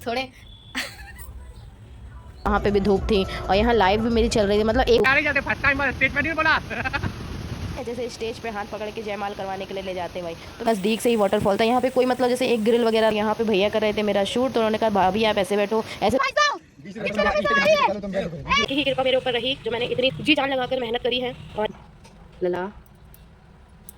थोड़े वहाँ पे भी धूप थी और यहाँ लाइव भी मेरी चल रही थी। मतलब एक फर्स्ट टाइम स्टेज पे नहीं बोला जैसे स्टेज पे हाथ पकड़ के जयमाल करवाने के लिए ले जाते हैं भाई। तो नज़दीक से ही वाटरफॉल था यहाँ पे। कोई मतलब जैसे एक ग्रिल वगैरह यहाँ पे भैया कर रहे थे मेरा शूट, तो उन्होंने कहा भाभी आप ऐसे बैठो ऐसे ही कृपा मेरे ऊपर रही जो मैंने इतनी जी जान लगाकर मेहनत करी है। और लला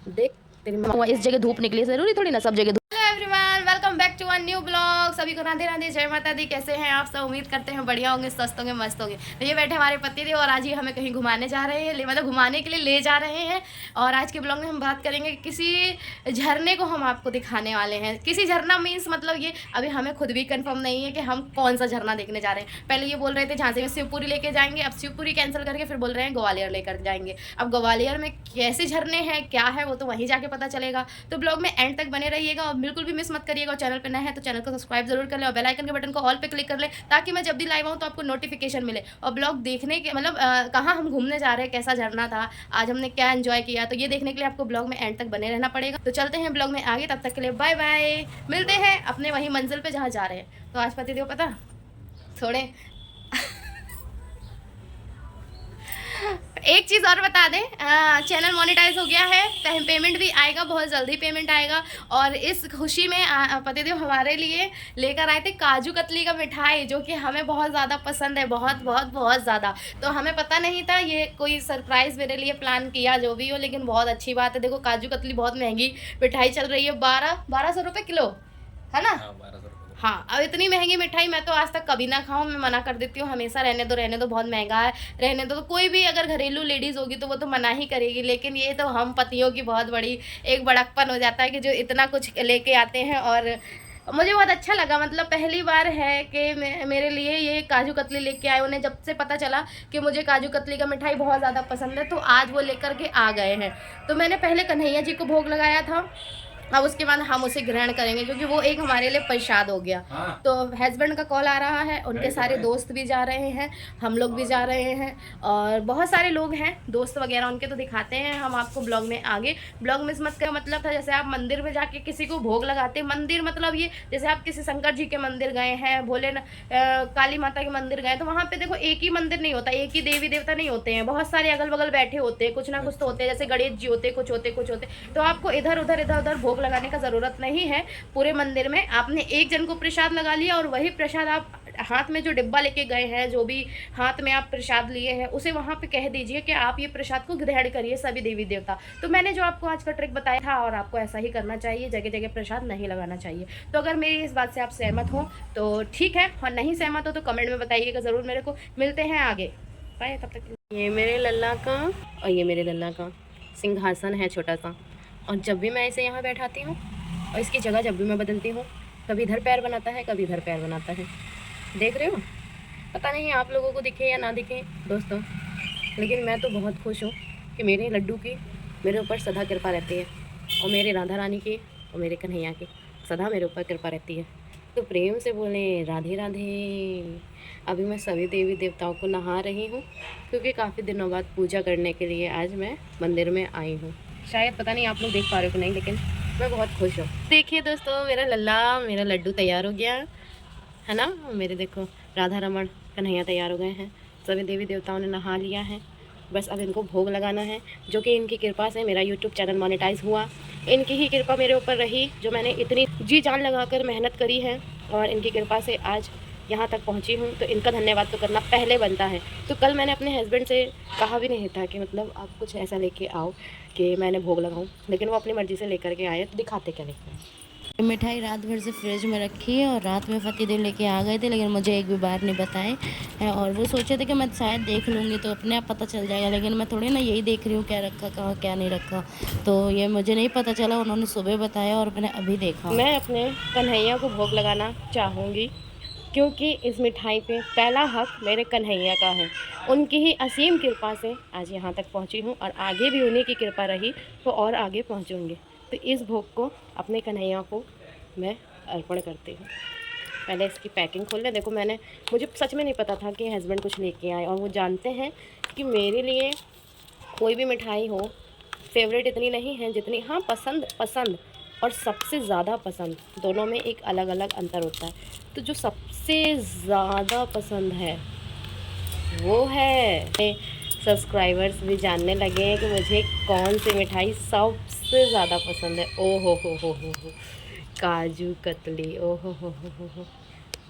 देख तेरी इस जगह धूप निकली, जरूरी थोड़ी ना सब जगह। Everyone welcome back to a new blog. सभी को राधे राधे, जय माता दी। कैसे हैं आप सब? उम्मीद करते हैं बढ़िया होंगे, स्वस्थ होंगे, मस्त होंगे। तो ये बैठे हमारे पति थे और आज ही हमें कहीं घुमाने जा रहे हैं, मतलब घुमाने के लिए ले जा रहे हैं। और आज के ब्लॉग में हम बात करेंगे किसी झरने को हम आपको दिखाने वाले हैं। किसी झरना मीन्स मतलब ये अभी हमें खुद भी कंफर्म नहीं है कि हम कौन सा झरना देखने जा रहे हैं। पहले ये बोल रहे थे झांसी में शिवपुरी लेके जाएंगे, अब शिवपुरी कैंसिल करके फिर बोल रहे हैं ग्वालियर लेकर जाएंगे। अब ग्वालियर में कैसे झरने हैं क्या है वो तो वहीं जाके पता चलेगा। तो ब्लॉग में एंड तक बने रहिएगा और बिल्कुल भी मिस मत करिएगा। और चैनल पे नए हैं तो चैनल को सब्सक्राइब जरूर कर ले और बेल आइकन के बटन को ऑल पे क्लिक कर ले ताकि मैं जब भी लाइव आऊँ तो आपको नोटिफिकेशन मिले। और ब्लॉग देखने के मतलब कहाँ हम घूमने जा रहे हैं, कैसा झरना था, आज हमने क्या एंजॉय किया, तो ये देखने के लिए आपको ब्लॉग में एंड तक बने रहना पड़ेगा। तो चलते हैं ब्लॉग में आगे, तब तक के लिए बाय बाय। मिलते हैं अपने वही मंजिल पे जहाँ जा रहे हैं। तो आज पति देव पता थोड़े एक चीज़ और बता दें, चैनल मोनेटाइज हो गया है, पेमेंट भी आएगा, बहुत जल्दी पेमेंट आएगा। और इस खुशी में पतिदेव हमारे लिए लेकर आए थे काजू कतली का मिठाई, जो कि हमें बहुत ज़्यादा पसंद है, बहुत बहुत बहुत ज़्यादा। तो हमें पता नहीं था, ये कोई सरप्राइज़ मेरे लिए प्लान किया जो भी हो, लेकिन बहुत अच्छी बात है। देखो काजू कतली बहुत महंगी मिठाई चल रही है, 1200 रुपये किलो है ना। हाँ, अब इतनी महंगी मिठाई मैं तो आज तक कभी ना खाऊं, मैं मना कर देती हूँ हमेशा, रहने दो बहुत महंगा है, रहने दो। तो कोई भी अगर घरेलू लेडीज़ होगी तो वो तो मना ही करेगी, लेकिन ये तो हम पतियों की बहुत बड़ी एक बड़कपन हो जाता है कि जो इतना कुछ लेके आते हैं। और मुझे बहुत अच्छा लगा, मतलब पहली बार है कि मेरे लिए ये काजू कतली लेके आए। उन्हें जब से पता चला कि मुझे काजू कतली का मिठाई बहुत ज़्यादा पसंद है तो आज वो लेकर के आ गए हैं। तो मैंने पहले कन्हैया जी को भोग लगाया था, अब उसके बाद हम उसे ग्रहण करेंगे क्योंकि वो एक हमारे लिए प्रसाद हो गया। तो हस्बैंड का कॉल आ रहा है, उनके सारे दोस्त भी जा रहे हैं, हम लोग भी जा रहे हैं और बहुत सारे लोग हैं दोस्त वगैरह उनके, तो दिखाते हैं हम आपको ब्लॉग में आगे। ब्लॉग मिस मत का मतलब था जैसे आप मंदिर में जाके किसी को भोग लगाते, मंदिर मतलब ये जैसे आप किसी शंकर जी के मंदिर गए हैं, भोले काली माता के मंदिर गए, तो वहाँ पे देखो एक ही मंदिर नहीं होता, एक ही देवी देवता नहीं होते हैं, बहुत सारे अगल बगल बैठे होते हैं, कुछ ना कुछ तो होते हैं, जैसे गणेश जी होते, कुछ होते। तो आपको इधर उधर भोग लगाने का ज़रूरत नहीं है। पूरे मंदिर में आपने एक जन को प्रसाद लगा लिया और वही प्रसाद आप हाथ में जो डिब्बा लेके गए हैं, जो भी हाथ में आप प्रसाद लिए हैं, उसे वहाँ पे कह दीजिए कि आप ये प्रसाद को ग्रहण करिए सभी देवी देवता। तो मैंने जो आपको आज का ट्रिक बताया था और आपको ऐसा ही करना चाहिए, जगह जगह प्रसाद नहीं लगाना चाहिए। तो अगर मेरी इस बात से आप सहमत हो तो ठीक है, और नहीं सहमत हो तो कमेंट में बताइएगा ज़रूर मेरे को। मिलते हैं आगे, बाय तब तक। ये मेरे लल्ला का और ये मेरे लल्ला का सिंहासन है छोटा सा, और जब भी मैं इसे यहाँ बैठाती हूँ और इसकी जगह जब भी मैं बदलती हूँ, कभी इधर पैर बनाता है, कभी इधर पैर बनाता है। देख रहे हो? पता नहीं आप लोगों को दिखे या ना दिखे दोस्तों, लेकिन मैं तो बहुत खुश हूँ कि मेरे लड्डू की मेरे ऊपर सदा कृपा रहती है, और मेरे राधा रानी की और मेरे कन्हैया की सदा मेरे ऊपर कृपा रहती है। तो प्रेम से बोले राधे राधे। अभी मैं सभी देवी देवताओं को नहा रही हूँ क्योंकि काफ़ी दिनों बाद पूजा करने के लिए आज मैं मंदिर में आई हूँ। शायद पता नहीं आप लोग देख पा रहे हो कि नहीं, लेकिन मैं बहुत खुश हूँ। देखिए दोस्तों, मेरा लल्ला, मेरा लड्डू तैयार हो गया है ना। मेरे देखो राधा रमण कन्हैया तैयार हो गए हैं, सभी देवी देवताओं ने नहा लिया है, बस अब इनको भोग लगाना है, जो कि इनकी कृपा से मेरा यूट्यूब चैनल मोनेटाइज हुआ। इनकी ही कृपा मेरे ऊपर रही जो मैंने इतनी जी जान लगाकर मेहनत करी है, और इनकी कृपा से आज यहाँ तक पहुँची हूँ। तो इनका धन्यवाद तो करना पहले बनता है। तो कल मैंने अपने हस्बैंड से कहा भी नहीं था कि मतलब आप कुछ ऐसा लेके आओ कि मैंने भोग लगाऊं, लेकिन वो अपनी मर्ज़ी से लेकर के आए। तो दिखाते क्या लेकर आए। मिठाई रात भर से फ्रिज में रखी है और रात में पतिदेव लेके आ गए थे, लेकिन मुझे एक भी बार नहीं बताए है। और वो सोचे थे कि मैं शायद देख लूँगी तो अपने आप पता चल जाएगा, लेकिन मैं थोड़ी ना यही देख रही हूँ क्या रखा कहाँ क्या नहीं रखा, तो ये मुझे नहीं पता चला। उन्होंने सुबह बताया और मैंने अभी देखा। मैं अपने कन्हैया को भोग लगाना चाहूँगी क्योंकि इस मिठाई पे पहला हक मेरे कन्हैया का है। उनकी ही असीम कृपा से आज यहाँ तक पहुँची हूँ, और आगे भी उन्हीं की कृपा रही तो और आगे पहुँचूँगी। तो इस भोग को अपने कन्हैया को मैं अर्पण करती हूँ। पहले इसकी पैकिंग खोल लें। देखो मुझे सच में नहीं पता था कि हस्बैंड कुछ लेके आए, और वो जानते हैं कि मेरे लिए कोई भी मिठाई हो फेवरेट इतनी नहीं है जितनी, हाँ पसंद और सबसे ज़्यादा पसंद, दोनों में एक अलग अलग अंतर होता है। तो जो सबसे ज़्यादा पसंद है वो है, सब्सक्राइबर्स भी जानने लगे हैं कि मुझे कौन सी मिठाई सबसे ज़्यादा पसंद है। ओ हो, काजू कतली। ओ हो,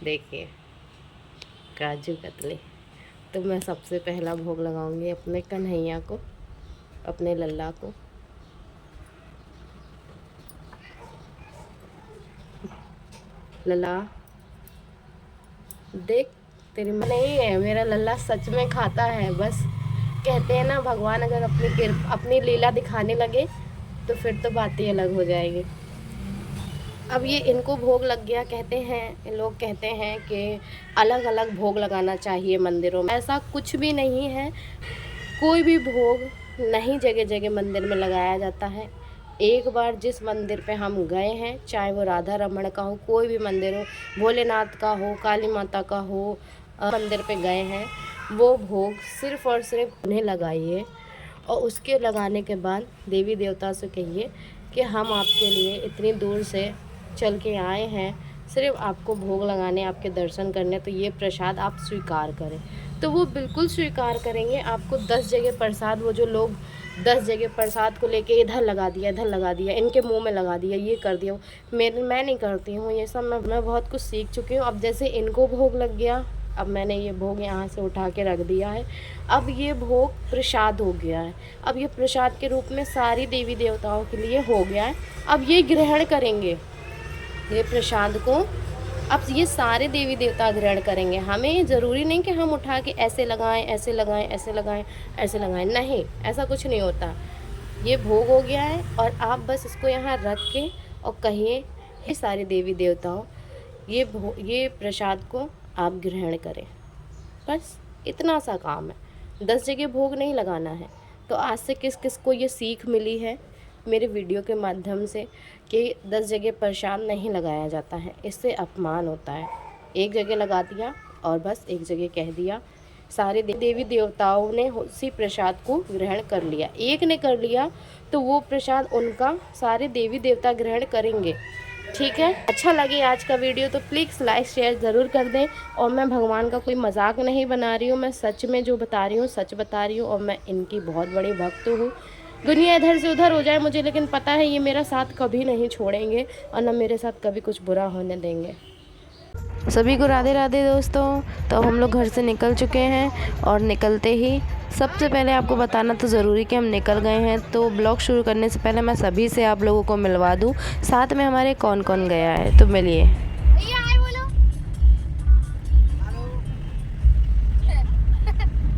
देखिए काजू कतली। तो मैं सबसे पहला भोग लगाऊंगी अपने कन्हैया को, अपने लल्ला को। लल्ला देख, तेरी माँ नहीं है, मेरा लल्ला सच में खाता है। बस कहते हैं ना, भगवान अगर अपनी लीला दिखाने लगे तो फिर तो बात ही अलग हो जाएगी। अब ये इनको भोग लग गया। कहते हैं, लोग कहते हैं कि अलग अलग भोग लगाना चाहिए मंदिरों में। ऐसा कुछ भी नहीं है, कोई भी भोग नहीं जगह जगह मंदिर में लगाया जाता है। एक बार जिस मंदिर पे हम गए हैं, चाहे वो राधा रमण का हो, कोई भी मंदिर हो, भोलेनाथ का हो, काली माता का हो, मंदिर पे गए हैं, वो भोग सिर्फ़ और सिर्फ उन्हें लगाइए। और उसके लगाने के बाद देवी देवता से कहिए कि हम आपके लिए इतनी दूर से चल के आए हैं, सिर्फ आपको भोग लगाने, आपके दर्शन करने, तो ये प्रसाद आप स्वीकार करें। तो वो बिल्कुल स्वीकार करेंगे। आपको 10 जगह प्रसाद, वो जो लोग 10 जगह प्रसाद को लेके इधर लगा दिया, इनके मुंह में लगा दिया, ये कर दिया, मैं नहीं करती हूँ ये सब। मैं बहुत कुछ सीख चुकी हूँ। अब जैसे इनको भोग लग गया, अब मैंने ये भोग यहाँ से उठा के रख दिया है। अब ये भोग प्रसाद हो गया है। अब ये प्रसाद के रूप में सारी देवी देवताओं के लिए हो गया है। अब ये ग्रहण करेंगे, ये प्रसाद को अब ये सारे देवी देवता ग्रहण करेंगे। हमें ज़रूरी नहीं कि हम उठा के ऐसे लगाएं, ऐसे लगाएं, ऐसे लगाएं, ऐसे लगाएं, नहीं, ऐसा कुछ नहीं होता। ये भोग हो गया है और आप बस इसको यहाँ रख के और कहिए, हे सारे देवी देवताओं, ये प्रसाद को आप ग्रहण करें। बस इतना सा काम है, 10 जगह भोग नहीं लगाना है। तो आज से किस किस को ये सीख मिली है मेरे वीडियो के माध्यम से कि 10 जगह प्रसाद नहीं लगाया जाता है, इससे अपमान होता है। एक जगह लगा दिया और बस एक जगह कह दिया, सारे देवी देवताओं ने उसी प्रसाद को ग्रहण कर लिया। एक ने कर लिया तो वो प्रसाद उनका सारे देवी देवता ग्रहण करेंगे। ठीक है, अच्छा लगे आज का वीडियो तो प्लीज़ लाइक शेयर ज़रूर कर दें। और मैं भगवान का कोई मजाक नहीं बना रही हूँ, मैं सच में जो बता रही हूँ सच बता रही हूँ। और मैं इनकी बहुत बड़ी भक्त हूँ। दुनिया इधर से उधर हो जाए मुझे, लेकिन पता है ये मेरा साथ कभी नहीं छोड़ेंगे और न मेरे साथ कभी कुछ बुरा होने देंगे। सभी को राधे राधे दोस्तों। तो अब हम लोग घर से निकल चुके हैं और निकलते ही सबसे पहले आपको बताना तो ज़रूरी कि हम निकल गए हैं। तो ब्लॉग शुरू करने से पहले मैं सभी से आप लोगों को मिलवा दूं साथ में हमारे कौन कौन गया है। तो मिलिए।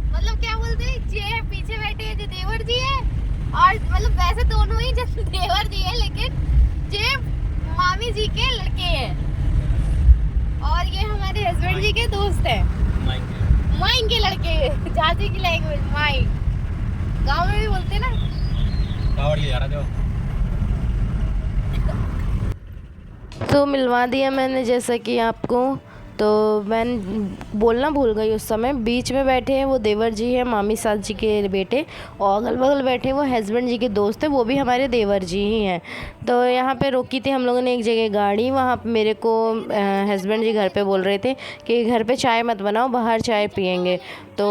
मतलब क्या बोलते हैं, जे पीछे बैठे हैं जो देवर जी है, और मतलब वैसे दोनों ही जो देवर जी है, लेकिन जे मामी जी के लड़के हैं। और ये हमारे हस्बैंड जी के दोस्त हैं, माइन के लड़के, झांसी की लैंग्वेज माइन, गांव में भी बोलते ना। तो मिलवा दिया मैंने जैसा कि आपको। तो मैं बोलना भूल गई, उस समय बीच में बैठे हैं वो देवर जी हैं, मामी सास जी के बेटे, और अगल बगल बैठे वो हस्बैंड जी के दोस्त हैं, वो भी हमारे देवर जी ही हैं। तो यहाँ पे रोकी थी हम लोगों ने एक जगह गाड़ी। वहाँ पे मेरे को हस्बैंड जी घर पे बोल रहे थे कि घर पे चाय मत बनाओ, बाहर चाय पियेंगे। तो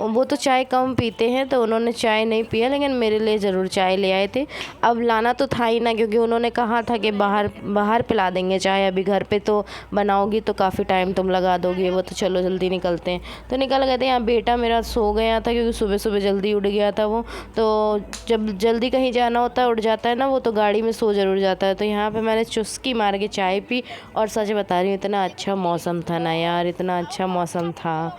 वो तो चाय कम पीते हैं, तो उन्होंने चाय नहीं पिया, लेकिन मेरे लिए ज़रूर चाय ले आए थे। अब लाना तो था ही ना, क्योंकि उन्होंने कहा था कि बाहर पिला देंगे चाय, अभी घर पे तो बनाओगी तो काफ़ी टाइम तुम लगा दोगे। वो तो चलो जल्दी निकलते हैं। तो निकल गए थे। यहाँ बेटा मेरा सो गया था, क्योंकि सुबह सुबह जल्दी उठ गया था वो। तो जब जल्दी कहीं जाना होता है, उठ जाता है ना वो, तो गाड़ी में सो ज़रूर जाता है। तो यहाँ पे मैंने चुस्की मार के चाय पी। और सच बता रही हूँ, इतना अच्छा मौसम था ना यार, इतना अच्छा मौसम था,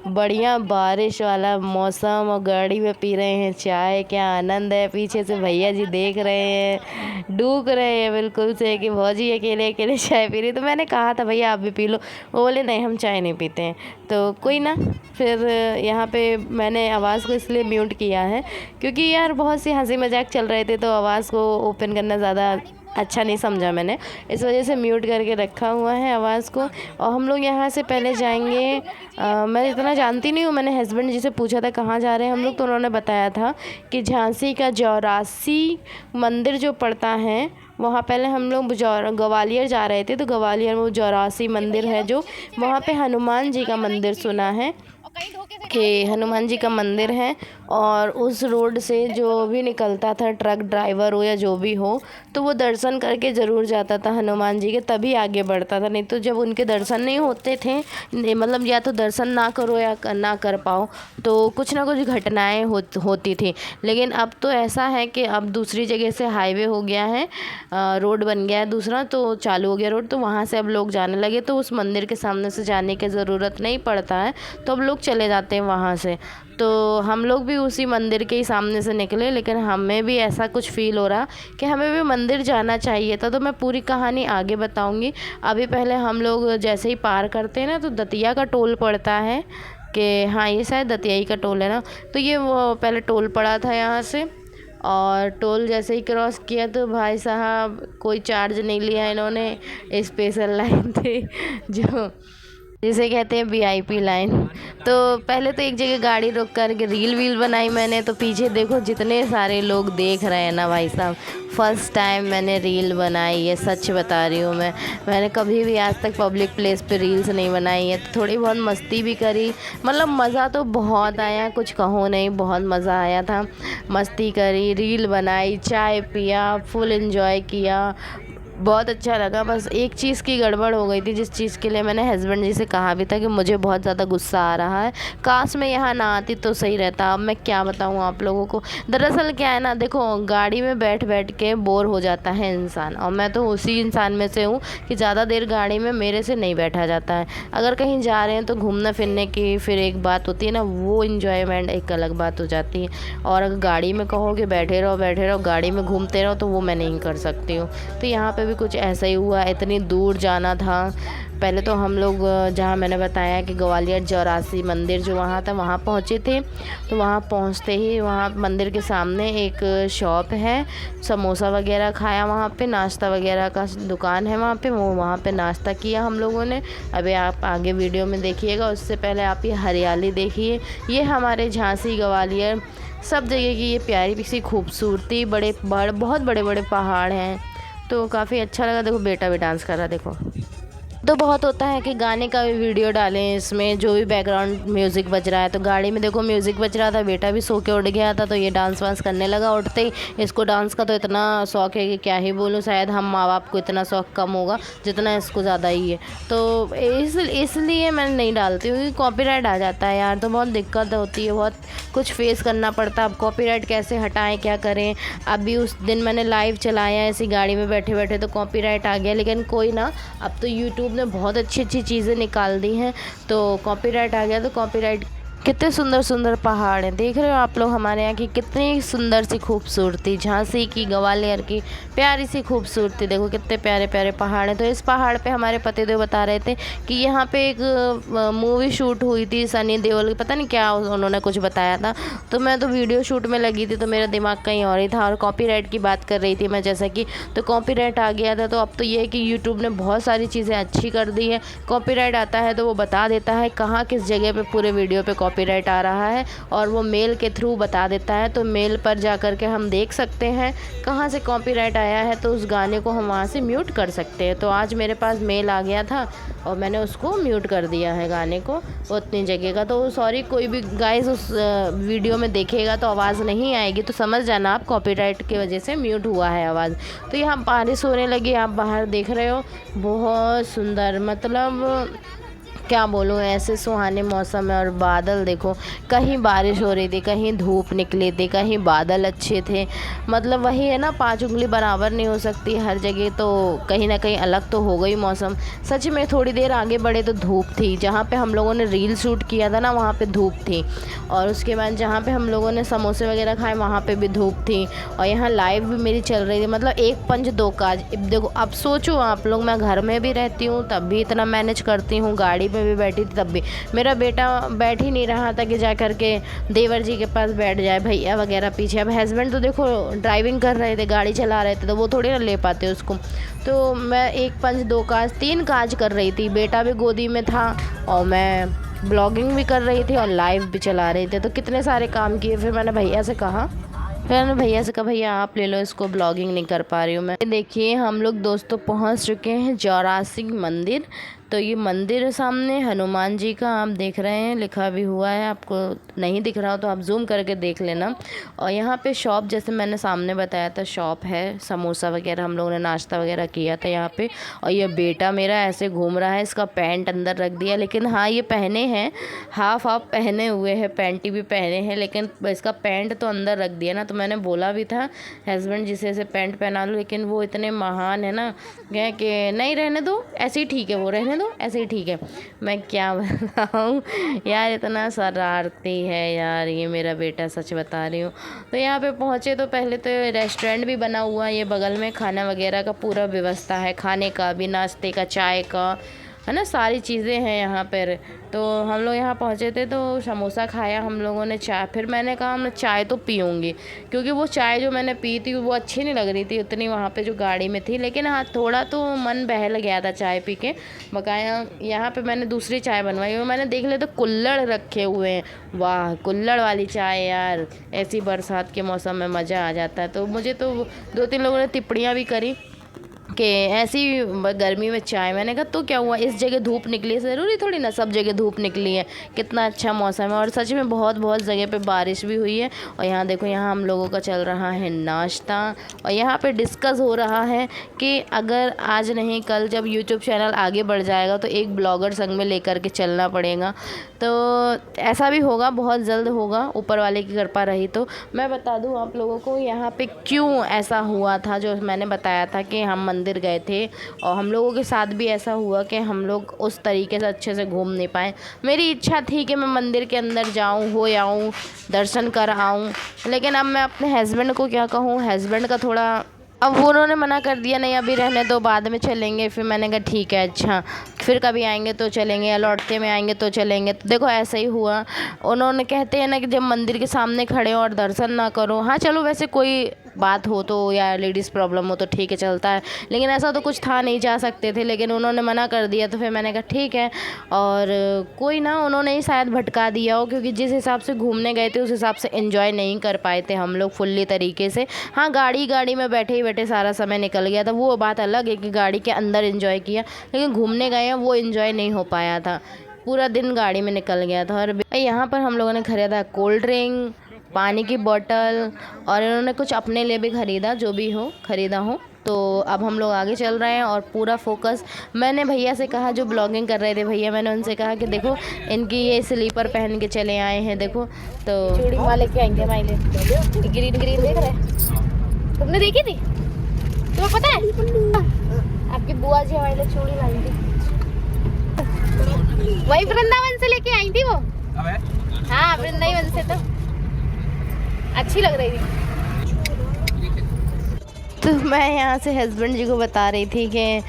बढ़िया बारिश वाला मौसम, और गाड़ी में पी रहे हैं चाय, क्या आनंद है। पीछे से भैया जी देख रहे हैं, डूब रहे हैं बिल्कुल से कि भौजी अकेले अकेले चाय पी रही। तो मैंने कहा था भैया आप भी पी लो, वो बोले नहीं हम चाय नहीं पीते हैं। तो कोई ना, फिर यहाँ पे मैंने आवाज़ को इसलिए म्यूट किया है क्योंकि यार बहुत सी हंसी मजाक चल रहे थे, तो आवाज़ को ओपन करना ज़्यादा अच्छा नहीं समझा मैंने, इस वजह से म्यूट करके रखा हुआ है आवाज़ को। और हम लोग यहाँ से पहले जाएंगे, मैं इतना जानती नहीं हूँ, मैंने हस्बैंड जी से पूछा था कहाँ जा रहे हैं हम लोग, तो उन्होंने बताया था कि झांसी का चौरासी मंदिर जो पड़ता है वहाँ पहले हम लोग ग्वालियर जा रहे थे, तो ग्वालियर में वो चौरासी मंदिर है जो वहाँ पे हनुमान जी का मंदिर सुना है कि हनुमान जी का मंदिर है। और उस रोड से जो भी निकलता था ट्रक ड्राइवर हो या जो भी हो, तो वो दर्शन करके ज़रूर जाता था हनुमान जी के, तभी आगे बढ़ता था। नहीं तो जब उनके दर्शन नहीं होते थे, मतलब या तो दर्शन ना करो या ना कर पाओ, तो कुछ ना कुछ घटनाएं होती थी। लेकिन अब तो ऐसा है कि अब दूसरी जगह से हाईवे हो गया है, रोड बन गया है दूसरा, तो चालू हो गया रोड, तो वहाँ से अब लोग जाने लगे, तो उस मंदिर के सामने से जाने की ज़रूरत नहीं पड़ता है, तो अब लोग चले जाते हैं वहाँ से। तो हम लोग भी उसी मंदिर के ही सामने से निकले, लेकिन हमें भी ऐसा कुछ फ़ील हो रहा कि हमें भी मंदिर जाना चाहिए था। तो मैं पूरी कहानी आगे बताऊंगी। अभी पहले हम लोग जैसे ही पार करते हैं ना, तो दतिया का टोल पड़ता है कि हाँ ये शायद दतिया ही का टोल है ना, तो ये वो पहले टोल पड़ा था यहाँ से। और टोल जैसे ही क्रॉस किया तो भाई साहब कोई चार्ज नहीं लिया इन्होंने, स्पेशल लाइन थे जो जिसे कहते हैं VIP लाइन। तो पहले तो एक जगह गाड़ी रोक कर के रील वील बनाई मैंने, तो पीछे देखो जितने सारे लोग देख रहे हैं ना भाई साहब। फ़र्स्ट टाइम मैंने रील बनाई है, सच बता रही हूँ मैंने कभी भी आज तक पब्लिक प्लेस पे रील्स नहीं बनाई है। तो थोड़ी बहुत मस्ती भी करी, मतलब मज़ा तो बहुत आया, कुछ कहो नहीं, बहुत मज़ा आया था। मस्ती करी, रील बनाई, चाय पिया, फुल एंजॉय किया, बहुत अच्छा लगा। बस एक चीज़ की गड़बड़ हो गई थी, जिस चीज़ के लिए मैंने हस्बैंड जी से कहा भी था कि मुझे बहुत ज़्यादा गुस्सा आ रहा है, काश मैं यहाँ ना आती तो सही रहता। अब मैं क्या बताऊँ आप लोगों को। दरअसल क्या है ना, देखो गाड़ी में बैठ बैठ के बोर हो जाता है इंसान, और मैं तो उसी इंसान में से हूँ कि ज़्यादा देर गाड़ी में मेरे से नहीं बैठा जाता है। अगर कहीं जा रहे हैं तो घूमने फिरने की फिर एक बात होती है ना, वो इन्जॉयमेंट एक अलग बात हो जाती है। और अगर गाड़ी में कहो कि बैठे रहो गाड़ी में घूमते रहो, तो वो मैं नहीं कर सकती हूँ। तो यहाँ पे भी कुछ ऐसा ही हुआ, इतनी दूर जाना था। पहले तो हम लोग जहाँ मैंने बताया कि ग्वालियर चौरासी मंदिर जो वहाँ था, वहाँ पहुँचे थे। तो वहाँ पहुँचते ही वहाँ मंदिर के सामने एक शॉप है, समोसा वगैरह खाया, वहाँ पे नाश्ता वगैरह का दुकान है वहाँ पे, वहाँ पे नाश्ता किया हम लोगों ने। अभी आप आगे वीडियो में देखिएगा, उससे पहले आप ये हरियाली देखिए। ये हमारे झांसी ग्वालियर सब जगह की ये प्यारी सी खूबसूरती, बहुत बड़े बड़े पहाड़ हैं, तो काफ़ी अच्छा लगा। देखो बेटा भी डांस कर रहा है, देखो। तो बहुत होता है कि गाने का भी वीडियो डालें इसमें, जो भी बैकग्राउंड म्यूज़िक बज रहा है। तो गाड़ी में देखो म्यूज़िक बज रहा था, बेटा भी सो के उठ गया था, तो ये डांस वांस करने लगा उठते ही। इसको डांस का तो इतना शौक़ है कि क्या ही बोलूँ, शायद हम माँ बाप को इतना शौक़ कम होगा जितना इसको ज़्यादा ही है। तो इसलिए मैं नहीं डालती हूँ, क्योंकि कॉपीराइट आ जाता है यार, तो बहुत दिक्कत होती है, बहुत कुछ फेस करना पड़ता है। अब कॉपीराइट कैसे हटाएं, क्या करें। अभी उस दिन मैंने लाइव चलाया ऐसी गाड़ी में बैठे बैठे, तो कॉपीराइट आ गया, लेकिन कोई ना, अब तो यूट्यूब ने बहुत अच्छी अच्छी चीज़ें निकाल दी हैं, तो कॉपीराइट आ गया तो कॉपीराइट। कितने सुंदर सुंदर पहाड़ हैं, देख रहे हो आप लोग हमारे यहाँ की कितनी सुंदर सी खूबसूरती, झांसी की ग्वालियर की प्यारी सी खूबसूरती। देखो कितने प्यारे प्यारे पहाड़ हैं। तो इस पहाड़ पे हमारे पतिदेव बता रहे थे कि यहाँ पे एक मूवी शूट हुई थी सनी देओल की, पता नहीं क्या उन्होंने कुछ बताया था। तो मैं तो वीडियो शूट में लगी थी, तो मेरा दिमाग कहीं और ही था, और कॉपीराइट की बात कर रही थी मैं जैसा कि, तो कॉपीराइट आ गया था। तो अब तो ये है कि यूट्यूब ने बहुत सारी चीज़ें अच्छी कर दी है। कॉपीराइट आता है तो वो बता देता है कहाँ किस जगह पे पूरे वीडियो पे कॉपीराइट आ रहा है, और वो मेल के थ्रू बता देता है। तो मेल पर जा कर के हम देख सकते हैं कहाँ से कॉपीराइट आया है, तो उस गाने को हम वहाँ से म्यूट कर सकते हैं। तो आज मेरे पास मेल आ गया था और मैंने उसको म्यूट कर दिया है गाने को, उतनी जगह का। तो सॉरी, कोई भी गाइस उस वीडियो में देखेगा तो आवाज़ नहीं आएगी, तो समझ जाना आप कॉपीराइट की वजह से म्यूट हुआ है आवाज़। तो यहाँ बारिश होने लगी, आप बाहर देख रहे हो, बहुत सुंदर, मतलब क्या बोलूँ, ऐसे सुहाने मौसम है। और बादल देखो, कहीं बारिश हो रही थी, कहीं धूप निकली थी, कहीं बादल अच्छे थे। मतलब वही है ना, 5 उंगली बराबर नहीं हो सकती हर जगह, तो कहीं ना कहीं अलग तो हो गई मौसम। सच में थोड़ी देर आगे बढ़े तो धूप थी, जहाँ पे हम लोगों ने रील शूट किया था ना वहाँ पे धूप थी, और उसके बाद जहाँ पे हम लोगों ने समोसे वगैरह खाए वहाँ पे भी धूप थी, और यहाँ लाइव भी मेरी चल रही थी। मतलब एक पंच दो काज। देखो अब सोचो आप लोग, मैं घर में भी रहती हूँ तब भी इतना मैनेज करती हूँ, गाड़ी में भी बैठी थी तब भी मेरा बेटा बैठ ही नहीं रहा था कि जा कर के देवर जी के पास बैठ जाए, भैया वगैरह पीछे। अब हस्बैंड तो देखो ड्राइविंग कर रहे थे, गाड़ी चला रहे थे, तो वो थोड़ी ना ले पाते उसको। तो मैं 1 पंच 2 काज 3 काज कर रही थी, बेटा भी गोदी में था और मैं ब्लॉगिंग भी कर रही थी और लाइव भी चला रही थी, तो कितने सारे काम किए। फिर मैंने भैया से कहा भैया आप ले लो इसको, ब्लॉगिंग नहीं कर पा रही हूँ मैं। देखिए हम लोग दोस्तों पहुँच चुके हैं जौरासिंह मंदिर। तो ये मंदिर सामने हनुमान जी का आप देख रहे हैं, लिखा भी हुआ है, आपको नहीं दिख रहा हो तो आप जूम करके देख लेना। और यहाँ पे शॉप, जैसे मैंने सामने बताया था, शॉप है, समोसा वगैरह हम लोगों ने नाश्ता वगैरह किया था यहाँ पे। और ये बेटा मेरा ऐसे घूम रहा है, इसका पैंट अंदर रख दिया, लेकिन हाँ ये पहने हैं, हाफ पहने हुए हैं, पैंटी भी पहने हैं, लेकिन इसका पैंट तो अंदर रख दिया ना। तो मैंने बोला भी था हस्बैंड जिसे ऐसे पैंट पहना लो, लेकिन वो इतने महान है ना कि नहीं, रहने दो ऐसे ही ठीक है, वो रहने दो ऐसे ही ठीक है। मैं क्या बताऊँ यार, इतना शरारती है यार ये मेरा बेटा, सच बता रही हूँ। तो यहाँ पे पहुँचे तो पहले तो रेस्टोरेंट भी बना हुआ है, ये बगल में खाना वगैरह का पूरा व्यवस्था है, खाने का भी, नाश्ते का, चाय का, है ना, सारी चीज़ें हैं यहाँ पर। तो हम लोग यहाँ पहुँचे थे तो समोसा खाया हम लोगों ने, चाय। फिर मैंने कहा मैं चाय तो पीऊँगी, क्योंकि वो चाय जो मैंने पी थी वो अच्छी नहीं लग रही थी उतनी वहाँ पे जो गाड़ी में थी, लेकिन हाँ थोड़ा तो मन बहल गया था चाय पी के। बकाया यहाँ पे मैंने दूसरी चाय बनवाई, वो मैंने देख लिया तो कुल्हड़ रखे हुए हैं, वाह कुल्हड़ वाली चाय यार, ऐसी बरसात के मौसम में मज़ा आ जाता है। तो मुझे तो 2-3 लोगों ने टिप्पणियाँ भी करी कि ऐसी गर्मी में चाय। मैंने कहा तो क्या हुआ, इस जगह धूप निकली है, ज़रूरी थोड़ी ना सब जगह धूप निकली है, कितना अच्छा मौसम है। और सच में बहुत जगह पे बारिश भी हुई है। और यहाँ देखो, यहाँ हम लोगों का चल रहा है नाश्ता, और यहाँ पे डिस्कस हो रहा है कि अगर आज नहीं कल जब यूट्यूब चैनल आगे बढ़ जाएगा तो एक ब्लॉगर संग में लेकर के चलना पड़ेगा। तो ऐसा भी होगा, बहुत जल्द होगा, ऊपर वाले की कृपा रही तो। मैं बता दूँ आप लोगों को यहाँ पे क्यों ऐसा हुआ था, जो मैंने बताया था कि हम मंदिर गए थे और हम लोगों के साथ भी ऐसा हुआ कि हम लोग उस तरीके से अच्छे से घूम नहीं पाए। मेरी इच्छा थी कि मैं मंदिर के अंदर जाऊं, हो आऊं, दर्शन कर आऊं, लेकिन अब मैं अपने हस्बैंड को क्या कहूं, हस्बैंड का थोड़ा, अब वो उन्होंने मना कर दिया, नहीं अभी रहने दो, बाद में चलेंगे। फिर मैंने कहा ठीक है, अच्छा फिर कभी आएंगे तो चलेंगे, या लौटते में आएंगे तो चलेंगे। तो देखो ऐसा ही हुआ। उन्होंने, कहते हैं ना कि जब मंदिर के सामने खड़े हो और दर्शन ना करो, हाँ चलो वैसे कोई बात हो तो या लेडीज़ प्रॉब्लम हो तो ठीक है, चलता है, लेकिन ऐसा तो कुछ था नहीं, जा सकते थे, लेकिन उन्होंने मना कर दिया। तो फिर मैंने कहा ठीक है, और कोई ना, उन्होंने ही शायद भटका दिया हो, क्योंकि जिस हिसाब से घूमने गए थे उस हिसाब से एंजॉय नहीं कर पाए थे हम लोग फुल्ली तरीके से। हाँ गाड़ी में बैठे ही बैठे सारा समय निकल गया था, वो बात अलग है कि गाड़ी के अंदर एंजॉय किया, लेकिन घूमने गए हैं वो एंजॉय नहीं हो पाया था, पूरा दिन गाड़ी में निकल गया था। और यहाँ पर हम लोगों ने खरीदा कोल्ड ड्रिंक, पानी की बोतल, और इन्होंने कुछ अपने लिए भी ख़रीदा, जो भी हो ख़रीदा हो। तो अब हम लोग आगे चल रहे हैं और पूरा फोकस, मैंने भैया से कहा जो ब्लॉगिंग कर रहे थे भैया, मैंने उनसे कहा कि देखो इनकी ये स्लीपर पहन के चले आए हैं, देखो तो चूड़ी वाले के आएंगे हमारे लिए, ग्रीन देख रहे हैं, तुमने देखी थी, तुम्हें पता है आपकी बुआ जी हमारे लिए चूड़ी लाई थी, वही वृंदावन से लेके आई थी वो। हाँ वृंदावन से, तो अच्छी लग रही थी। तो मैं यहाँ से हस्बैंड जी को बता रही थी कि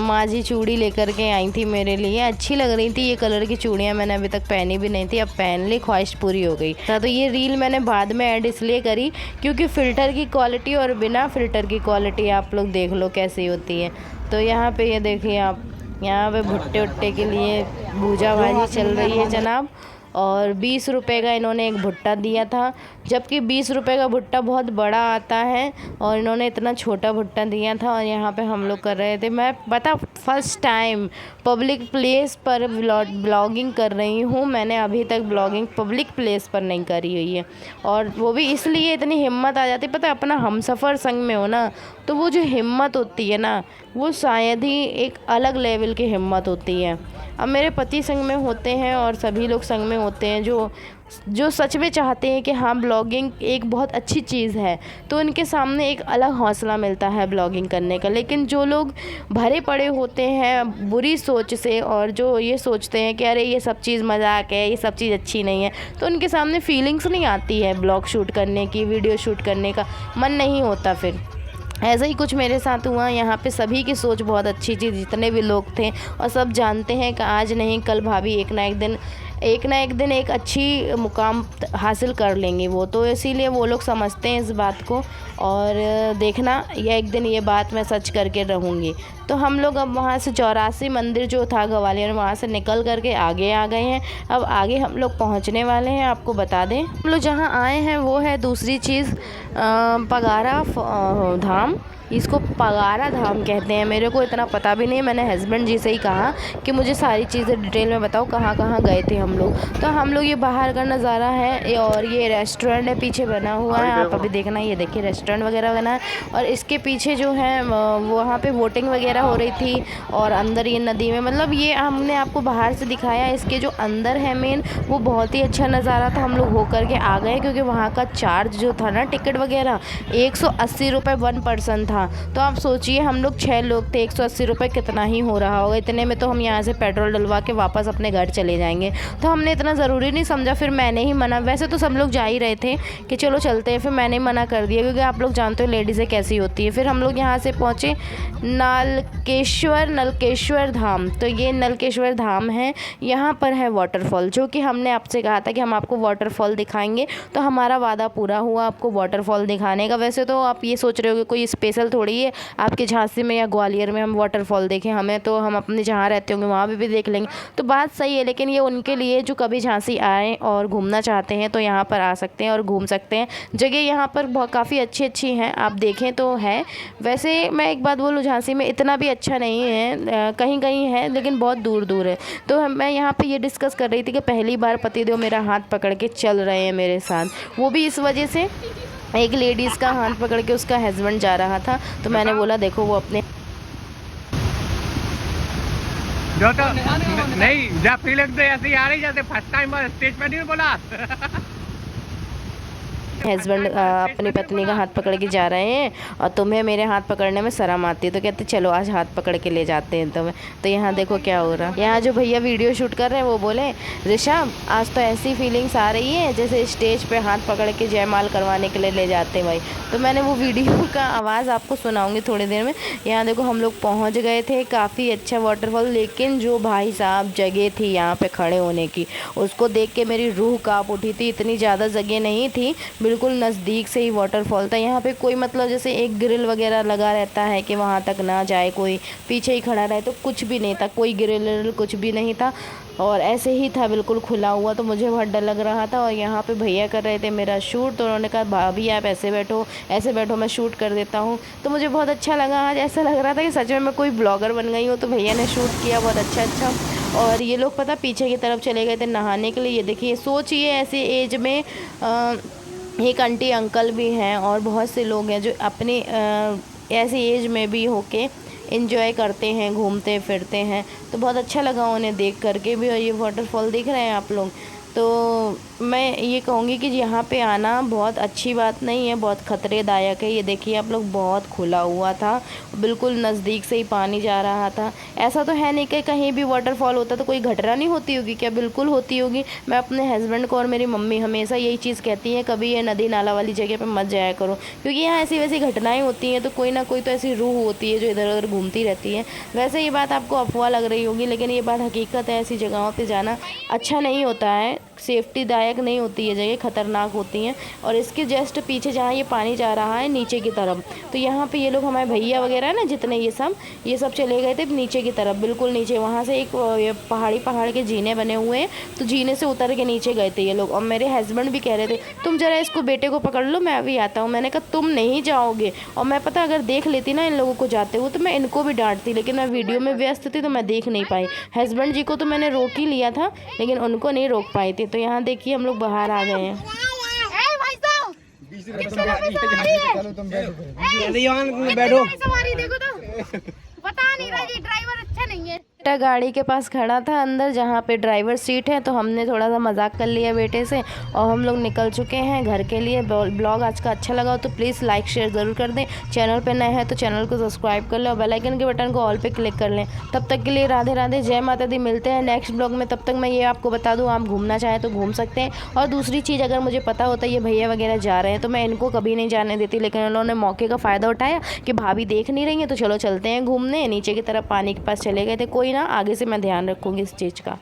माँ जी चूड़ी लेकर के आई थी मेरे लिए, अच्छी लग रही थी, ये कलर की चूड़ियाँ मैंने अभी तक पहनी भी नहीं थी, अब पहन ली, ख्वाहिश पूरी हो गई। तो ये रील मैंने बाद में ऐड इसलिए करी क्योंकि फ़िल्टर की क्वालिटी और बिना फ़िल्टर की क्वालिटी आप लोग देख लो कैसी होती है। तो यहाँ पे ये देखिए आप, यहाँ पे भुट्टे के लिए भूजा भाजी चल रही है जनाब, और 20 रुपये का इन्होंने एक भुट्टा दिया था, जबकि 20 रुपये का भुट्टा बहुत बड़ा आता है और इन्होंने इतना छोटा भुट्टा दिया था। और यहाँ पे हम लोग कर रहे थे, मैं पता फर्स्ट टाइम पब्लिक प्लेस पर ब्लॉगिंग कर रही हूँ, मैंने अभी तक ब्लॉगिंग पब्लिक प्लेस पर नहीं करी हुई है, और वो भी इसलिए इतनी हिम्मत आ जाती, पता अपना हमसफ़र संग में हो ना, तो वो जो हिम्मत होती है ना, वो शायद ही एक अलग लेवल की हिम्मत होती है। अब मेरे पति संग में होते हैं और सभी लोग संग में होते हैं जो सच में चाहते हैं कि हाँ ब्लॉगिंग एक बहुत अच्छी चीज़ है, तो उनके सामने एक अलग हौसला मिलता है ब्लॉगिंग करने का। लेकिन जो लोग भरे पड़े होते हैं बुरी सोच से, और जो ये सोचते हैं कि अरे ये सब चीज़ मजाक है, ये सब चीज़ अच्छी नहीं है, तो उनके सामने फीलिंग्स नहीं आती है ब्लॉग शूट करने की, वीडियो शूट करने का मन नहीं होता फिर। ऐसा ही कुछ मेरे साथ हुआ। यहाँ पे सभी की सोच बहुत अच्छी थी, जितने भी लोग थे, और सब जानते हैं कि आज नहीं कल भाभी एक ना एक दिन एक अच्छी मुकाम हासिल कर लेंगी वो, तो इसीलिए वो लोग समझते हैं इस बात को। और देखना ये एक दिन ये बात मैं सच करके रहूँगी। तो हम लोग अब वहाँ से 84 मंदिर जो था ग्वालियर में, वहाँ से निकल करके आगे आ गए हैं। अब आगे हम लोग पहुँचने वाले हैं। आपको बता दें हम लोग जहाँ आए हैं वो है दूसरी चीज़ पगारा धाम। इसको पगारा धाम कहते हैं। मेरे को इतना पता भी नहीं, मैंने हस्बैंड जी से ही कहा कि मुझे सारी चीज़ें डिटेल में बताओ, कहाँ कहाँ गए थे हम लोग। तो हम लोग ये बाहर का नज़ारा है, और ये रेस्टोरेंट है पीछे बना हुआ है, आप अभी देखना, ये देखिए रेस्टोरेंट वगैरह बना है। और इसके पीछे जो है वहाँ पे वोटिंग वगैरह हो रही थी, और अंदर ये नदी में, मतलब ये हमने आपको बाहर से दिखाया। इसके जो अंदर है मेन, वो बहुत ही अच्छा नज़ारा था। हम लोग हो करके आ गए, क्योंकि वहाँ का चार्ज जो था ना, टिकट वगैरह 180 रुपये 1 पर्सन था। तो आप सोचिए हम लोग 6 लोग थे, 180 रुपये कितना ही हो रहा होगा। इतने में तो हम यहाँ से पेट्रोल डलवा के वापस अपने घर चले जाएंगे। तो हमने इतना ज़रूरी नहीं समझा, फिर मैंने ही मना, वैसे तो सब लोग जा ही रहे थे कि चलो चलते हैं, फिर मैंने ही मना कर दिया, क्योंकि आप लोग जानते हो लेडीज़ें कैसी होती है। फिर हम लोग यहाँ से पहुँचे नलकेश्वर धाम। तो ये नलकेश्वर धाम है, यहाँ पर है वाटरफॉल, जो कि हमने आपसे कहा था कि हम आपको वाटरफॉल दिखाएंगे। तो हमारा वादा पूरा हुआ आपको वाटरफॉल दिखाने का। वैसे तो आप ये सोच रहे हो कि कोई स्पेशल थोड़ी है आपके झांसी में या ग्वालियर में हम वाटरफॉल देखें, हमें तो हम अपने जहाँ रहते होंगे वहाँ भी देख लेंगे। तो बात सही है, लेकिन ये उनके लिए जो कभी झांसी आए और घूमना चाहते हैं तो यहाँ पर आ सकते हैं और घूम सकते हैं। जगह यहाँ पर बहुत काफ़ी अच्छी हैं, आप देखें तो है। वैसे मैं एक बात बोलूँ, झांसी में इतना भी अच्छा नहीं है, कहीं कहीं है लेकिन बहुत दूर दूर है। तो मैं यहाँ पे ये डिस्कस कर रही थी कि पहली बार पतिदेव मेरा हाथ पकड़ के चल रहे हैं मेरे साथ, वो भी इस वजह से एक लेडीज़ का हाथ पकड़ के उसका हस्बैंड जा रहा था। तो मैंने बोला देखो वो अपने जो तो नहीं जब फ्री लगते ऐसे ही आ रही, जैसे फर्स्ट टाइम स्टेज पे नहीं बोला हस्बैंड अपनी पत्नी का हाथ पकड़ के जा रहे हैं, और तुम्हें मेरे हाथ पकड़ने में शर्म आती है, तो कहते चलो आज हाथ पकड़ के ले जाते हैं तुम्हें। तो यहाँ देखो क्या हो रहा है। यहाँ जो भैया वीडियो शूट कर रहे हैं वो बोले ऋषभ आज तो ऐसी फीलिंग्स आ रही है जैसे स्टेज पे हाथ पकड़ के जयमाल करवाने के लिए ले जाते हैं भाई। तो मैंने वो वीडियो का आवाज़ आपको सुनाऊंगी थोड़ी देर में। यहाँ देखो हम लोग पहुँच गए थे, काफ़ी अच्छा वाटरफॉल, लेकिन जो भाई साहब जगह थी यहाँ पे खड़े होने की, उसको देख के मेरी रूह काँप उठी थी। इतनी ज़्यादा जगह नहीं थी, बिल्कुल नज़दीक से ही वाटरफॉल था। यहाँ पे कोई मतलब जैसे एक ग्रिल वगैरह लगा रहता है कि वहाँ तक ना जाए कोई, पीछे ही खड़ा रहे, तो कुछ भी नहीं था, कोई ग्रिल कुछ भी नहीं था, और ऐसे ही था बिल्कुल खुला हुआ। तो मुझे बहुत डर लग रहा था। और यहाँ पे भैया कर रहे थे मेरा शूट, तो उन्होंने कहा भाभी आप ऐसे बैठो मैं शूट कर देता हूँ। तो मुझे बहुत अच्छा लगा, आज ऐसा लग रहा था कि सच में मैं कोई ब्लॉगर बन गई हूँ। तो भैया ने शूट किया बहुत अच्छा। और ये लोग पता पीछे की तरफ चले गए थे नहाने के लिए। ये देखिए सोचिए ऐसी एज में एक आंटी अंकल भी हैं, और बहुत से लोग हैं जो अपनी ऐसी एज में भी होके एंजॉय करते हैं, घूमते फिरते हैं। तो बहुत अच्छा लगा उन्हें देख करके भी। और ये वाटरफॉल दिख रहे हैं आप लोग, तो मैं ये कहूँगी कि यहाँ पे आना बहुत अच्छी बात नहीं है, बहुत ख़तरेदायक है। ये देखिए आप लोग, बहुत खुला हुआ था, बिल्कुल नज़दीक से ही पानी जा रहा था। ऐसा तो है नहीं कि कहीं भी वाटरफॉल होता तो कोई घटना नहीं होती होगी क्या, बिल्कुल होती होगी। मैं अपने हस्बैंड को और मेरी मम्मी हमेशा यही चीज़ कहती हैं, कभी ये नदी नाला वाली जगह पर मत जाया करो, क्योंकि यहाँ ऐसी वैसी घटनाएँ होती हैं। तो कोई ना कोई तो ऐसी रूह होती है जो इधर उधर घूमती रहती है। वैसे ये बात आपको अफवाह लग रही होगी, लेकिन ये बात हकीकत है। ऐसी जगहों पर जाना अच्छा नहीं होता है, सेफ्टीदायक नहीं होती है जगह, ख़तरनाक होती हैं। और इसके जस्ट पीछे जहाँ ये पानी जा रहा है नीचे की तरफ, तो यहाँ पे ये लोग हमारे भैया वगैरह है ना जितने, ये सब चले गए थे नीचे की तरफ, बिल्कुल नीचे। वहाँ से एक पहाड़ के जीने बने हुए हैं, तो जीने से उतर के नीचे गए थे ये लोग। और मेरे हस्बैंड भी कह रहे थे तुम ज़रा इसको बेटे को पकड़ लो, मैं अभी आता हूँ। मैंने कहा तुम नहीं जाओगे। और मैं पता अगर देख लेती ना इन लोगों को जाते हुए तो मैं इनको भी डांटती, लेकिन मैं वीडियो में व्यस्त थी तो मैं देख नहीं पाई। हस्बैंड जी को तो मैंने रोक ही लिया था, लेकिन उनको नहीं रोक पाई थी। तो यहाँ देखिए हम लोग बाहर आ गए हैं। बैठो सवारी देखो तो बता नहीं रहा, ड्राइवर अच्छा नहीं है। बेटा गाड़ी के पास खड़ा था अंदर जहाँ पे ड्राइवर सीट है, तो हमने थोड़ा सा मजाक कर लिया बेटे से और हम लोग निकल चुके हैं घर के लिए। ब्लॉग आज का अच्छा लगा हो तो प्लीज़ लाइक शेयर ज़रूर कर दें। चैनल पे नए हैं तो चैनल को सब्सक्राइब कर लें और बेल आइकन के बटन को ऑल पे क्लिक कर लें। तब तक के लिए राधे राधे, जय माता दी। मिलते हैं नेक्स्ट ब्लॉग में। तब तक मैं ये आपको बता दूँ, आप घूमना चाहें तो घूम सकते हैं। और दूसरी चीज़, अगर मुझे पता होता ये भैया वगैरह जा रहे हैं तो मैं इनको कभी नहीं जाने देती, लेकिन उन्होंने मौके का फ़ायदा उठाया कि भाभी देख नहीं रही हैं तो चलो चलते हैं घूमने। नीचे की तरफ पानी के पास चले गए थे। कोई ना, आगे से मैं ध्यान रखूँगी इस चीज़ का।